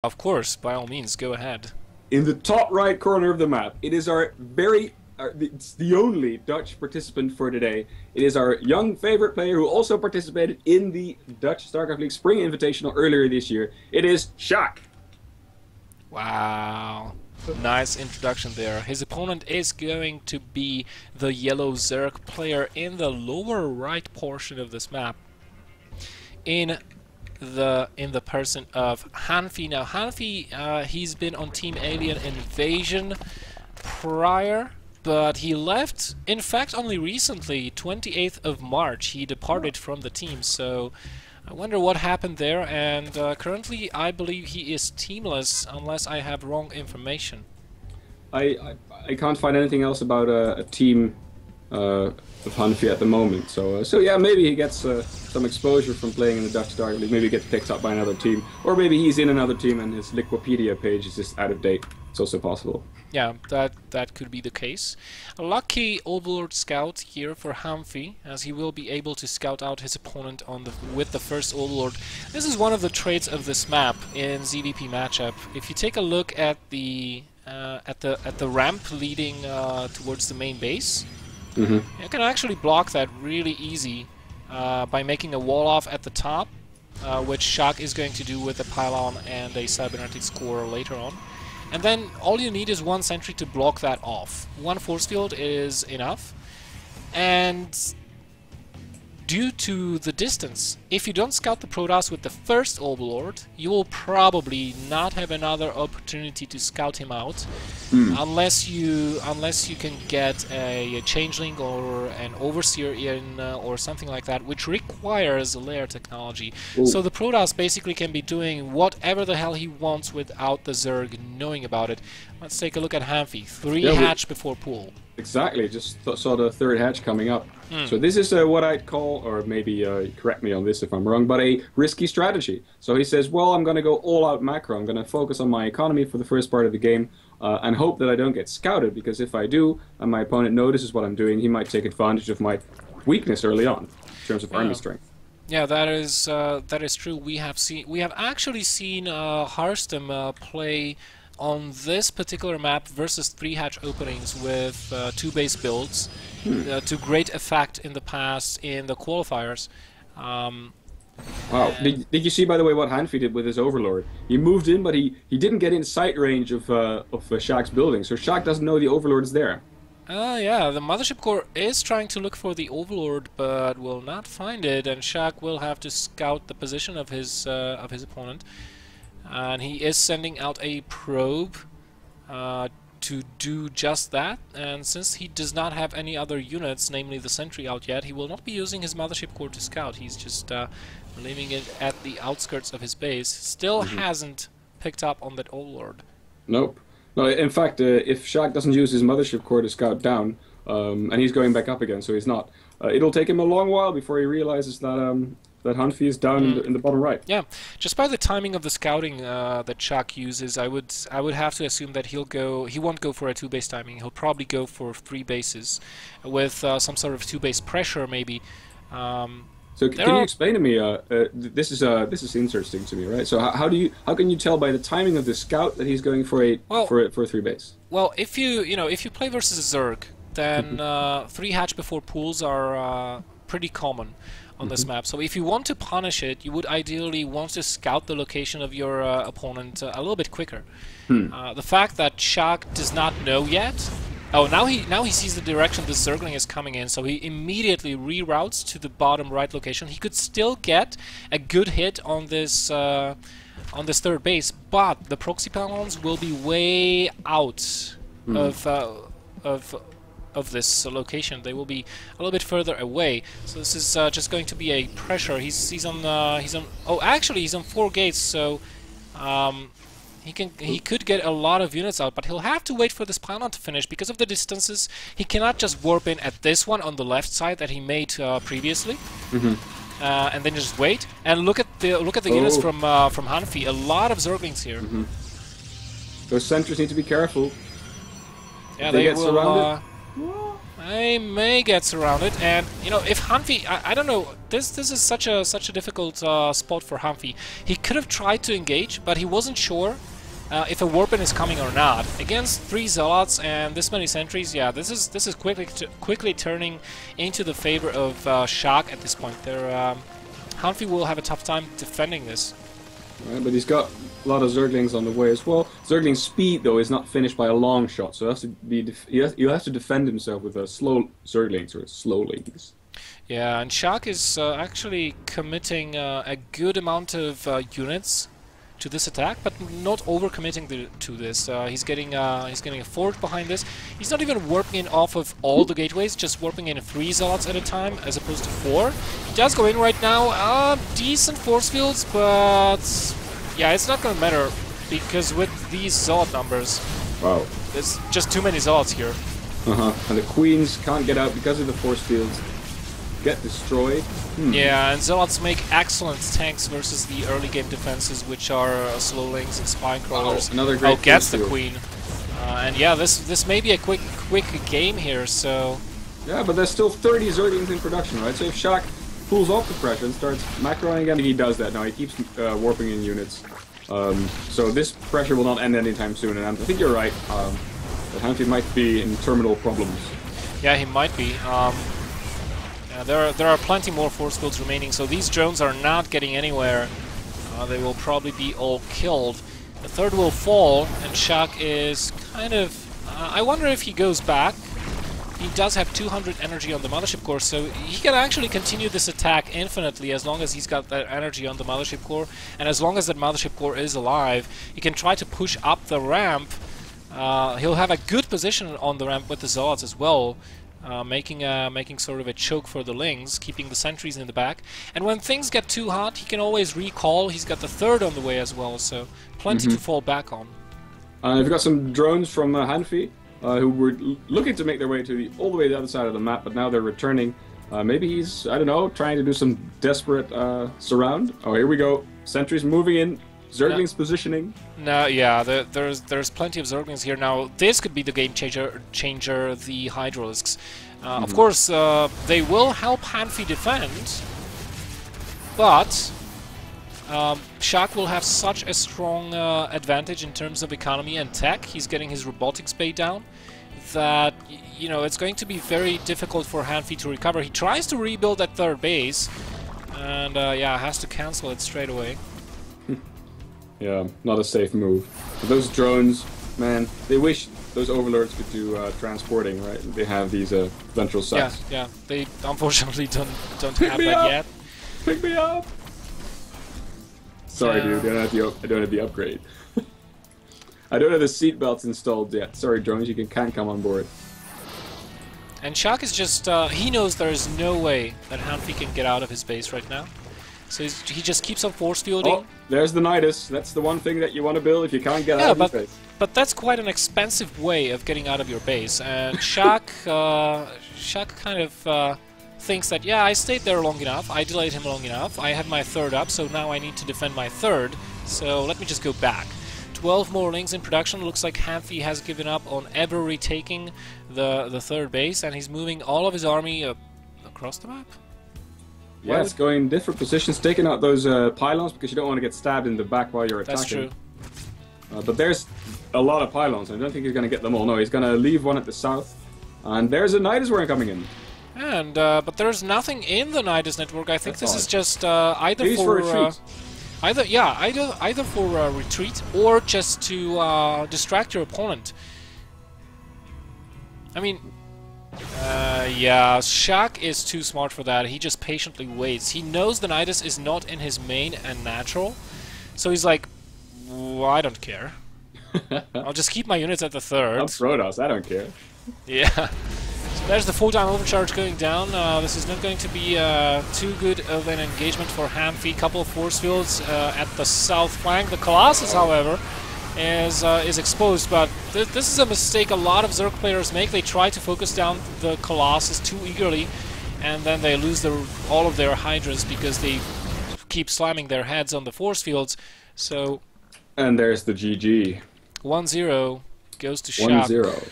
Of course, by all means, go ahead. In the top right corner of the map, it is it's the only Dutch participant for today. It is our young favorite player who also participated in the Dutch StarCraft League Spring Invitational earlier this year. It is Sjaak. Wow. Nice introduction there. His opponent is going to be the yellow Zerg player in the lower right portion of this map. In the person of HaNfy. Now HaNfy, he's been on Team Alien Invasion prior, but he left, in fact, only recently, 28th of March. He departed from the team, so I wonder what happened there, and currently I believe he is teamless, unless I have wrong information. I can't find anything else about a team of HaNfy at the moment, so yeah, maybe he gets some exposure from playing in the Dutch StarCraft League. Maybe he gets picked up by another team, or maybe he's in another team and his Wikipedia page is just out of date. It's also possible. Yeah, that could be the case. A lucky Overlord scout here for HaNfy, as he will be able to scout out his opponent with the first Overlord. This is one of the traits of this map in ZVP matchup. If you take a look at the ramp leading towards the main base, you can actually block that really easy by making a wall off at the top, which Sjaak is going to do with a pylon and a cybernetic score later on. And then all you need is one sentry to block that off. One force field is enough. And due to the distance, if you don't scout the Protoss with the first Overlord, you will probably not have another opportunity to scout him out unless you can get a Changeling or an Overseer in or something like that, which requires layer technology. Ooh. So the Protoss basically can be doing whatever the hell he wants without the Zerg knowing about it. Let's take a look at HaNfy. 3 hatch before pool. Exactly, just saw the third hatch coming up. So this is what I'd call, or maybe correct me on this if I'm wrong, but a risky strategy. So he says, well, I'm going to go all out macro. I'm going to focus on my economy for the first part of the game and hope that I don't get scouted, because if I do and my opponent notices what I'm doing, he might take advantage of my weakness early on in terms of army strength. Yeah, that is true. We have actually seen Harstem play on this particular map versus 3 hatch openings with 2 base builds to great effect in the past in the qualifiers. Wow. Did you see, by the way, what HaNfy did with his Overlord? He moved in, but he didn't get in sight range of Sjaak's building, so Sjaak doesn't know the Overlord is there. Yeah, the Mothership Core is trying to look for the Overlord, but will not find it, and Sjaak will have to scout the position of his opponent. And he is sending out a probe to do just that, and since he does not have any other units, namely the sentry out yet, he will not be using his Mothership Core to scout. He's just leaving it at the outskirts of his base. Still hasn't picked up on that Overlord. Nope. No, in fact, if Sjaak doesn't use his Mothership Core to scout down, and he's going back up again, so he's not, it'll take him a long while before he realizes that that HaNfy is down in the bottom right. Yeah, just by the timing of the scouting that Sjaak uses, I would have to assume that he won't go for a 2-base timing. He'll probably go for 3 bases with some sort of 2-base pressure, maybe. So can you explain to me? This is interesting to me, right? So how can you tell by the timing of the scout that he's going for a 3-base? Well, if you play versus a Zerg, then 3 hatch before pools are pretty common on this map. So if you want to punish it, you would ideally want to scout the location of your opponent a little bit quicker. The fact that Sjaak does not know yet. Oh, now he sees the direction the Zergling is coming in, so he immediately reroutes to the bottom right location. He could still get a good hit on this 3rd base, but the proxy pylons will be way out of this location. They will be a little bit further away. So this is just going to be a pressure. He's on. Oh, actually, he's on 4 gates. So he could get a lot of units out, but he'll have to wait for this pylon to finish because of the distances. He cannot just warp in at this one on the left side that he made previously. And then just wait and look at the units from HaNfy. A lot of Zerglings here. Those sentries need to be careful. Yeah, they get surrounded. He may get surrounded, and you know, if HaNfy, I don't know, this is such a difficult spot for HaNfy. He could have tried to engage, but he wasn't sure if a Warpin is coming or not. Against 3 Zealots and this many sentries, yeah, this is quickly turning into the favor of Sjaak at this point. HaNfy will have a tough time defending this. Right, but he's got a lot of Zerglings on the way as well. Zergling's speed, though, is not finished by a long shot, so he'll have to defend himself with a slow Zerglings or slowlings. Yeah, and Sjaak is actually committing a good amount of units to this attack, but not overcommitting to this. He's getting a fort behind this. He's not even warping in off of all the gateways, just warping in 3 Zealots at a time, as opposed to 4. He does go in right now. Decent force fields, but yeah, it's not gonna matter because with these Zealot numbers, wow, there's just too many Zealots here. And the Queens can't get out because of the force fields. Get destroyed. Yeah, and Zealots make excellent tanks versus the early game defenses, which are slowlings and spine crawlers. Oh, another great gets the Queen. And yeah, this may be a quick game here, so... Yeah, but there's still 30 Zerglings in production, right? So if Sjaak pulls off the pressure and starts macroing again, he does that now. He keeps warping in units. So this pressure will not end anytime soon, and I think you're right. That HaNfy might be in terminal problems. Yeah, he might be. There are plenty more force fields remaining, so these drones are not getting anywhere. They will probably be all killed. The third will fall, and Sjaak is kind of... I wonder if he goes back. He does have 200 energy on the mothership core, so he can actually continue this attack infinitely as long as he's got that energy on the mothership core, and as long as that mothership core is alive, he can try to push up the ramp. He'll have a good position on the ramp with the Zealots as well. Making sort of a choke for the Lings, keeping the sentries in the back. And when things get too hot, he can always recall. He's got the third on the way as well, so plenty to fall back on. We've got some drones from HaNfy, who were looking to make their way to all the way to the other side of the map, but now they're returning. Maybe he's, I don't know, trying to do some desperate surround. Oh, here we go. Sentries moving in. Zerglings positioning. No, yeah, there's plenty of Zerglings here now. This could be the game changer, the Hydralisks. Of course, they will help HaNfy defend, but Sjaak will have such a strong advantage in terms of economy and tech. He's getting his robotics bay down that, you know, it's going to be very difficult for HaNfy to recover. He tries to rebuild that third base, and yeah, has to cancel it straight away. Yeah, not a safe move. But those drones, man, they wish those overlords could do transporting, right? They have these ventral sites. Yeah, they unfortunately don't have that yet. Pick me up! Sorry, dude, I don't have the upgrade. I don't have the seatbelts installed yet. Sorry, drones, you can't come on board. And Sjaak is just, he knows there is no way that HaNfy can get out of his base right now. So he just keeps on force fielding. Oh, there's the Nidus. That's the one thing that you want to build if you can't get out of your base. But that's quite an expensive way of getting out of your base. And Sjaak kind of thinks that, yeah, I stayed there long enough, I delayed him long enough, I had my third up, so now I need to defend my third, so let me just go back. 12 more Lings in production. Looks like HaNfy has given up on ever retaking the third base, and he's moving all of his army across the map. Yeah, it's going different positions, taking out those pylons because you don't want to get stabbed in the back while you're attacking. That's true. But there's a lot of pylons, and I don't think he's going to get them all. No, he's going to leave one at the south, and there's a Nidus worm coming in. And but there's nothing in the Nidus network. I think this is just either for retreat. Either for retreat or just to distract your opponent. I mean. Yeah, Sjaak is too smart for that. He just patiently waits. He knows the Nidus is not in his main and natural, so he's like, well, I don't care. I'll just keep my units at the third. I'm Protoss, I don't care. Yeah. So there's the full-time overcharge going down. This is not going to be too good of an engagement for HaNfy. Couple of force fields at the south flank. The Colossus, however, is exposed, but this is a mistake a lot of Zerg players make. They try to focus down the Colossus too eagerly, and then they lose all of their Hydras because they keep slamming their heads on the force fields. So, and there's the GG. 1-0 goes to Sjaak. 1-0.